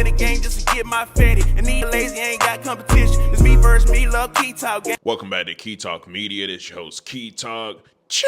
in the game just to get my fatty. And these lazy ain't got competition. It's me versus me, love Key Talk. Welcome back to Key Talk Media. This is your host, Key Talk. Check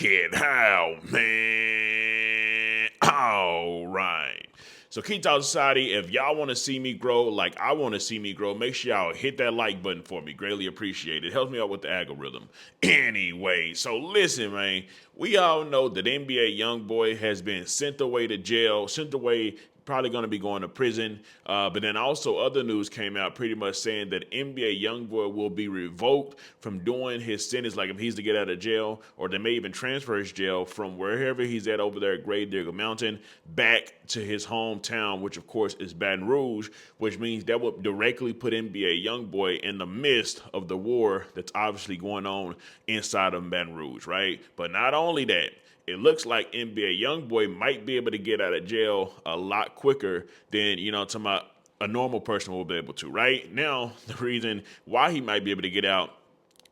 it out, man. All right. So Key Talk Society, if y'all want to see me grow like I want to see me grow, make sure y'all hit that like button for me. Greatly appreciate it. Helps me out with the algorithm. Anyway, so listen, man. We all know that NBA Youngboy has been sent away to jail, sent away, probably going to be going to prison. But then also other news came out pretty much saying that NBA Youngboy will be revoked from doing his sentence, like if he's to get out of jail, or they may even transfer his jail from wherever he's at over there at Great Digger Mountain back to his hometown, which of course is Baton Rouge, which means that will directly put NBA Youngboy in the midst of the war that's obviously going on inside of Baton Rouge, right? But not only that, it looks like NBA Youngboy might be able to get out of jail a lot quicker than, talking about a normal person will be able to, right? Now, the reason why he might be able to get out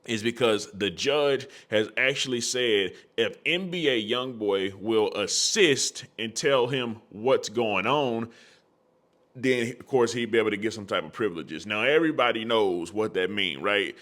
is because the judge has actually said if NBA Youngboy will assist and tell him what's going on, then of course he'd be able to get some type of privileges. Now everybody knows what that means, right?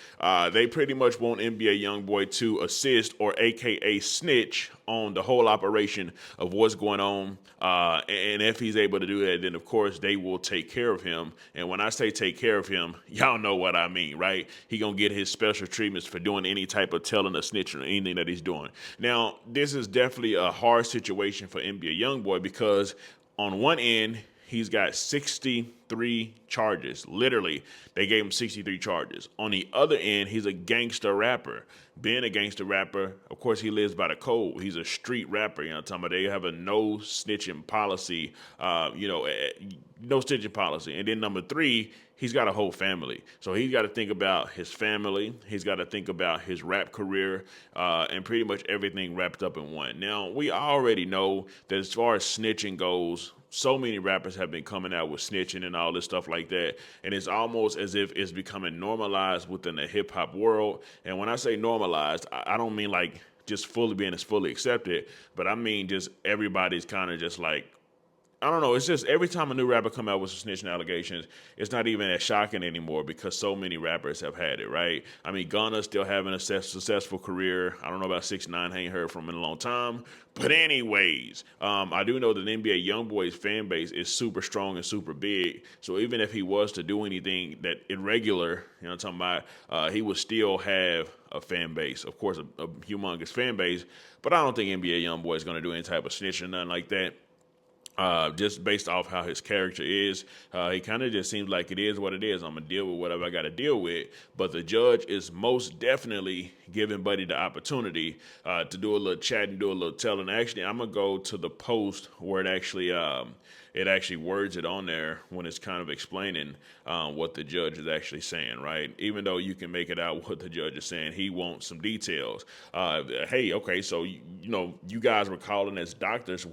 They pretty much want NBA Youngboy to assist, or AKA snitch, on the whole operation of what's going on. And if he's able to do that, then of course they will take care of him. And when I say take care of him, y'all know what I mean, right? He gonna get his special treatments for doing any type of telling or snitching or anything that he's doing. Now, this is definitely a hard situation for NBA Youngboy because on one end, he's got 63 charges. Literally, they gave him 63 charges. On the other end, he's a gangster rapper. Being a gangster rapper, of course, he lives by the code. He's a street rapper. You know what I'm talking about? They have a no snitching policy, no snitching policy. And then number three, he's got a whole family. So he's got to think about his family. He's got to think about his rap career, and pretty much everything wrapped up in one. Now, we already know that as far as snitching goes, so many rappers have been coming out with snitching and all this stuff like that. And it's almost as if it's becoming normalized within the hip hop world. And when I say normalized, I don't mean like just fully accepted, but I mean just everybody's kind of just like, I don't know. It's just every time a new rapper come out with some snitching allegations, it's not even as shocking anymore because so many rappers have had it, right? I mean, Gunna's still having a successful career. I don't know about 6ix9ine. I ain't heard from him in a long time. But anyways, I do know that NBA Youngboy's fan base is super strong and super big. So even if he was to do anything that irregular, you know what I'm talking about, he would still have a fan base. Of course, a humongous fan base. But I don't think NBA Youngboy is going to do any type of snitching or nothing like that. Just based off how his character is, he kind of just seems like it is what it is. I'm going to deal with whatever I got to deal with. But the judge is most definitely giving Buddy the opportunity to do a little chat and do a little telling. Actually, I'm going to go to the post where it actually words it on there when it's kind of explaining what the judge is actually saying, right? Even though you can make it out what the judge is saying, he wants some details. Hey, okay, so, you guys were calling as doctors.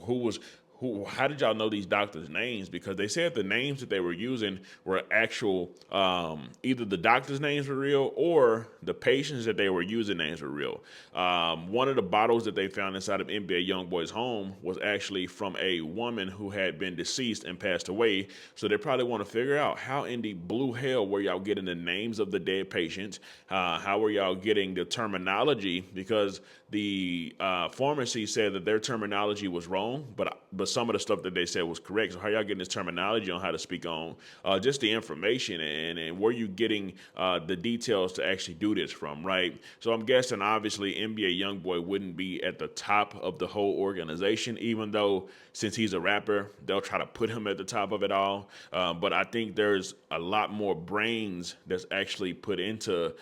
How did y'all know these doctors' names? Because they said the names that they were using were actual, either the doctors' names were real or the patients that they were using names were real. One of the bottles that they found inside of NBA Youngboy's home was actually from a woman who had been deceased and passed away. So they probably want to figure out how in the blue hell were y'all getting the names of the dead patients? How were y'all getting the terminology? Because the pharmacy said that their terminology was wrong, but some of the stuff that they said was correct. So how y'all getting this terminology on how to speak on just the information, and where you getting the details to actually do this from, right? So I'm guessing obviously NBA Youngboy wouldn't be at the top of the whole organization, even though since he's a rapper, they'll try to put him at the top of it all. But I think there's a lot more brains that's actually put into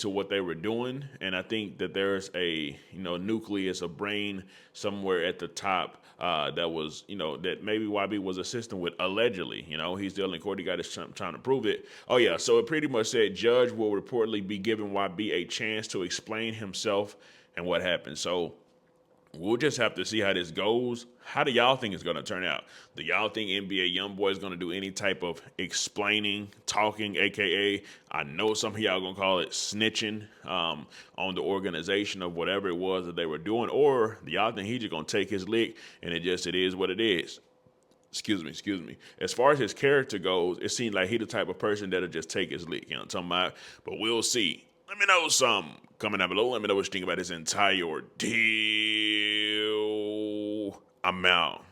what they were doing, and I think that there's a nucleus, a brain somewhere at the top that was, that maybe YB was assisting with, allegedly. He's still in court. He got his trying to prove it. Oh, yeah. So it pretty much said judge will reportedly be giving YB a chance to explain himself and what happened. So we'll just have to see how this goes. How do y'all think it's going to turn out? Do y'all think NBA Youngboy is going to do any type of explaining, talking, a.k.a. I know some of y'all going to call it snitching on the organization of whatever it was that they were doing? Or do y'all think he's just going to take his lick and it is what it is? excuse me. As far as his character goes, it seems like he the type of person that'll just take his lick. You know what I'm talking about? But we'll see. Let me know something. Comment down below. Let me know what you think about this entire ordeal. I'm out.